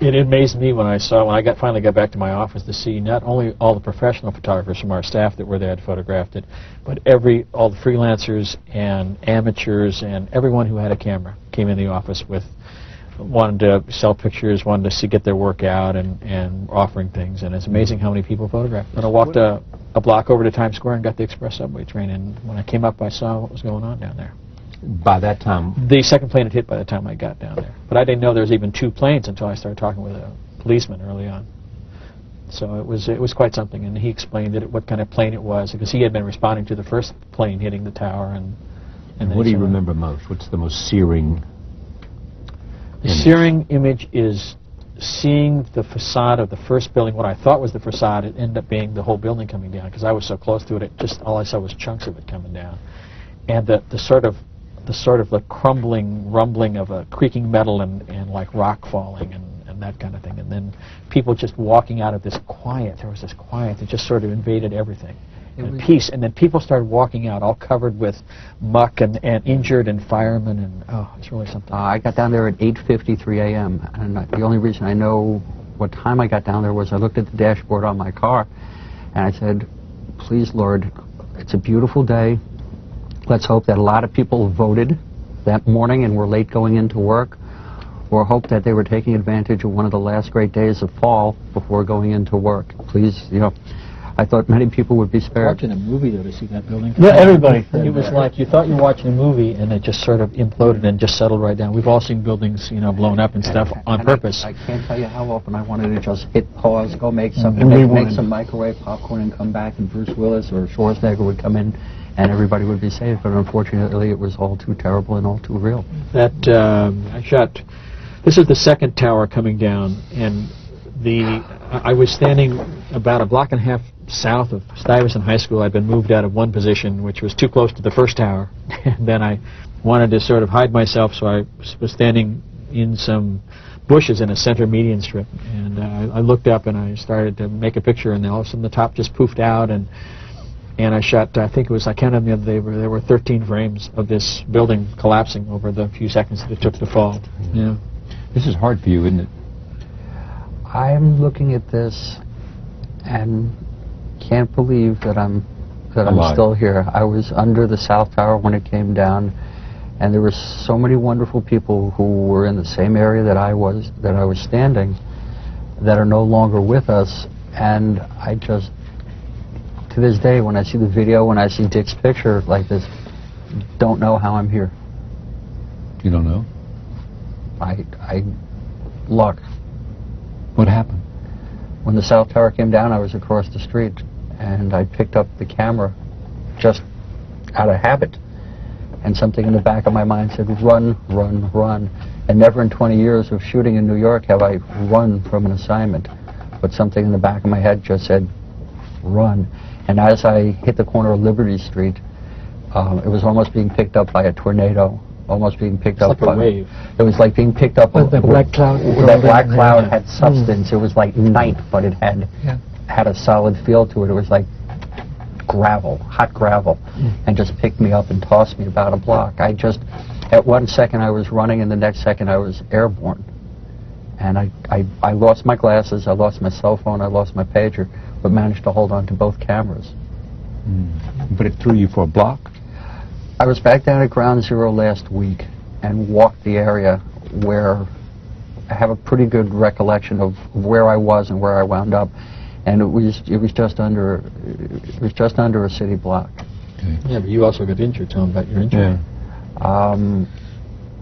It amazed me when I finally got back to my office to see not only all the professional photographers from our staff that were there that photographed it, but all the freelancers and amateurs and everyone who had a camera came in the office wanted to sell pictures, wanted to get their work out, and offering things. And it's amazing how many people photographed. And I walked a block over to Times Square and got the express subway train. And when I came up, I saw what was going on down there. By that time? The second plane had hit by the time I got down there. But I didn't know there was even 2 planes until I started talking with a policeman early on. So it was quite something. And he explained what kind of plane it was, because he had been responding to the first plane hitting the tower. And what do you remember most? What's the most searing The searing image is seeing the facade of the first building. What I thought was the facade, it ended up being the whole building coming down, because I was so close to it. All I saw was chunks of it coming down, and the sort of crumbling, rumbling of a creaking metal and like rock falling and that kind of thing. And then people just walking out of this quiet. There was this quiet that just sort of invaded everything. And peace, and then people started walking out all covered with muck and injured, and firemen, and it's really something. I got down there at 8:53 a.m. and the only reason I know what time I got down there was I looked at the dashboard on my car and I said, please Lord, it's a beautiful day. Let's hope that a lot of people voted that morning and were late going into work, or hope that they were taking advantage of one of the last great days of fall before going into work. Please, I thought many people would be spared. Watching a movie, though, to see that building. Yeah, everybody. It was like you thought you were watching a movie, and it just sort of imploded and just settled right down. We've all seen buildings, blown up and stuff on purpose. I can't tell you how often I wanted to just hit pause, go make something, make some microwave popcorn, and come back, and Bruce Willis or Schwarzenegger would come in, and everybody would be safe. But unfortunately, it was all too terrible and all too real. I shot. This is the second tower coming down, and I was standing about a block and a half south of Stuyvesant High School. I'd been moved out of one position, which was too close to the first tower, and then I wanted to sort of hide myself, so I was standing in some bushes in a center median strip, and I looked up and I started to make a picture, and then all of a sudden the top just poofed out, and I shot, I counted them the other day, there were 13 frames of this building collapsing over the few seconds that it took to fall. Yeah. This is hard for you, isn't it? I'm looking at this and can't believe that I'm still here. I was under the South Tower when it came down, and there were so many wonderful people who were in the same area that I was standing that are no longer with us, and I just, to this day, when I see the video, when I see Dick's picture like this, don't know how I'm here. You don't know? Luck. What happened? When the South Tower came down, I was across the street, and I picked up the camera just out of habit, and something in the back of my mind said, run, run, run. And never in 20 years of shooting in New York have I run from an assignment, but something in the back of my head just said, run. And as I hit the corner of Liberty Street, it was almost being picked up by a tornado. Almost being picked up by a wave. It was like being picked up. The black cloud. That black cloud had substance. It was like night, but it had a solid feel to it. It was like gravel, hot gravel, and just picked me up and tossed me about a block. At one second I was running, and the next second I was airborne. And I lost my glasses, I lost my cell phone, I lost my pager, but managed to hold on to both cameras. But it threw you for a block? I was back down at Ground Zero last week and walked the area where I have a pretty good recollection of where I was and where I wound up, and it was just under a city block. Okay. Yeah, but you also got injured. Tell them about your injury. Yeah.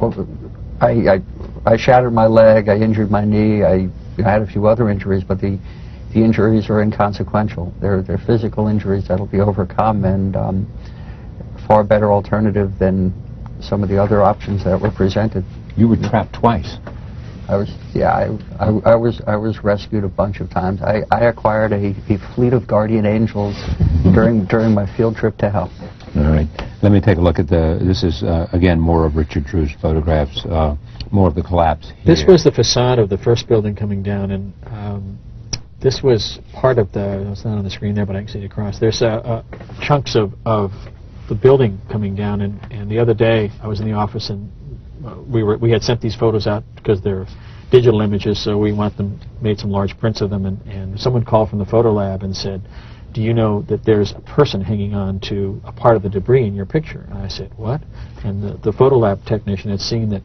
Well, I shattered my leg. I injured my knee. I had a few other injuries, but the injuries are inconsequential. They're physical injuries that'll be overcome, and far better alternative than some of the other options that were presented. You were trapped twice. I was rescued a bunch of times. I acquired a fleet of guardian angels during my field trip to hell. All right. Let me take a look at this is, again, more of Richard Drew's photographs, more of the collapse here. This was the facade of the first building coming down, and this was part of it's not on the screen there, but I can see it across. There's chunks of the building coming down, and the other day I was in the office, and we had sent these photos out because they're digital images, so we made some large prints of them, and someone called from the photo lab and said, do you know that there's a person hanging on to a part of the debris in your picture? And I said, what? And the photo lab technician had seen that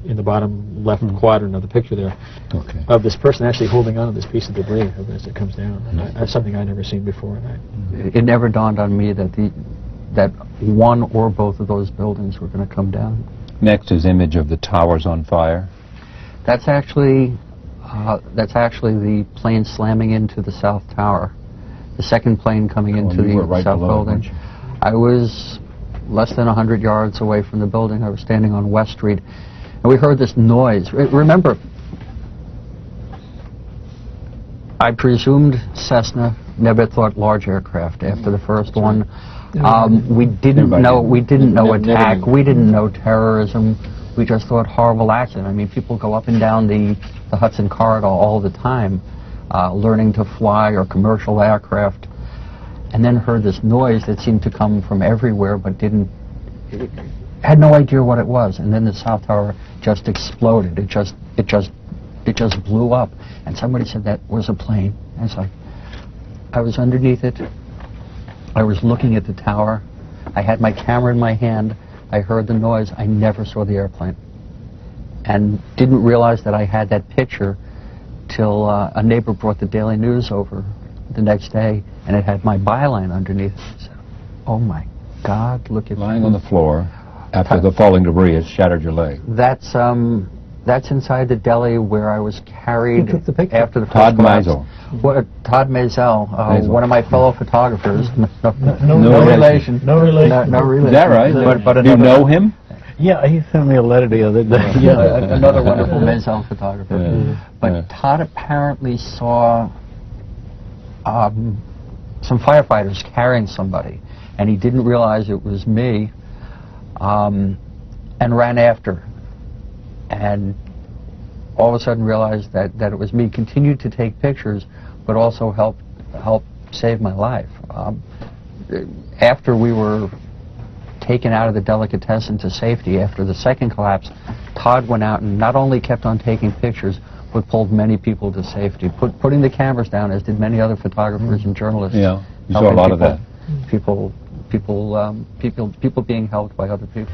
in the bottom left quadrant of the picture there, of this person actually holding on to this piece of debris as it comes down. And that's something I'd never seen before. It never dawned on me that one or both of those buildings were going to come down. Next is image of the towers on fire. That's actually the plane slamming into the South Tower. The second plane coming into the South building. I was less than 100 yards away from the building. I was standing on West Street, and we heard this noise. Remember, I presumed Cessna never thought large aircraft after the first one. We didn't know attack. We didn't know terrorism. We just thought horrible accident. I mean, people go up and down the Hudson Corridor all the time, learning to fly or commercial aircraft, and then heard this noise that seemed to come from everywhere, but had no idea what it was. And then the South Tower just exploded. It just blew up. And somebody said that was a plane. And it's like, I was underneath it. I was looking at the tower. I had my camera in my hand. I heard the noise. I never saw the airplane. And didn't realize that I had that picture till a neighbor brought the Daily News over the next day, and it had my byline underneath it. So, oh my God, look at lying on the floor after the falling debris has shattered your leg. That's inside the deli where I was carried after the first Todd collapse. Todd Maisel, one of my fellow photographers. No relation. No relation. No relation. Is that right? But do you know him? Yeah, he sent me a letter the other day. Yeah, another wonderful Maisel photographer. Yeah. But Todd apparently saw some firefighters carrying somebody, and he didn't realize it was me, and ran after. And all of a sudden realized that it was me, continued to take pictures, but also helped save my life. After we were taken out of the delicatessen to safety, after the second collapse, Todd went out and not only kept on taking pictures, but pulled many people to safety, putting the cameras down, as did many other photographers and journalists. Yeah, you saw a lot of that. People being helped by other people.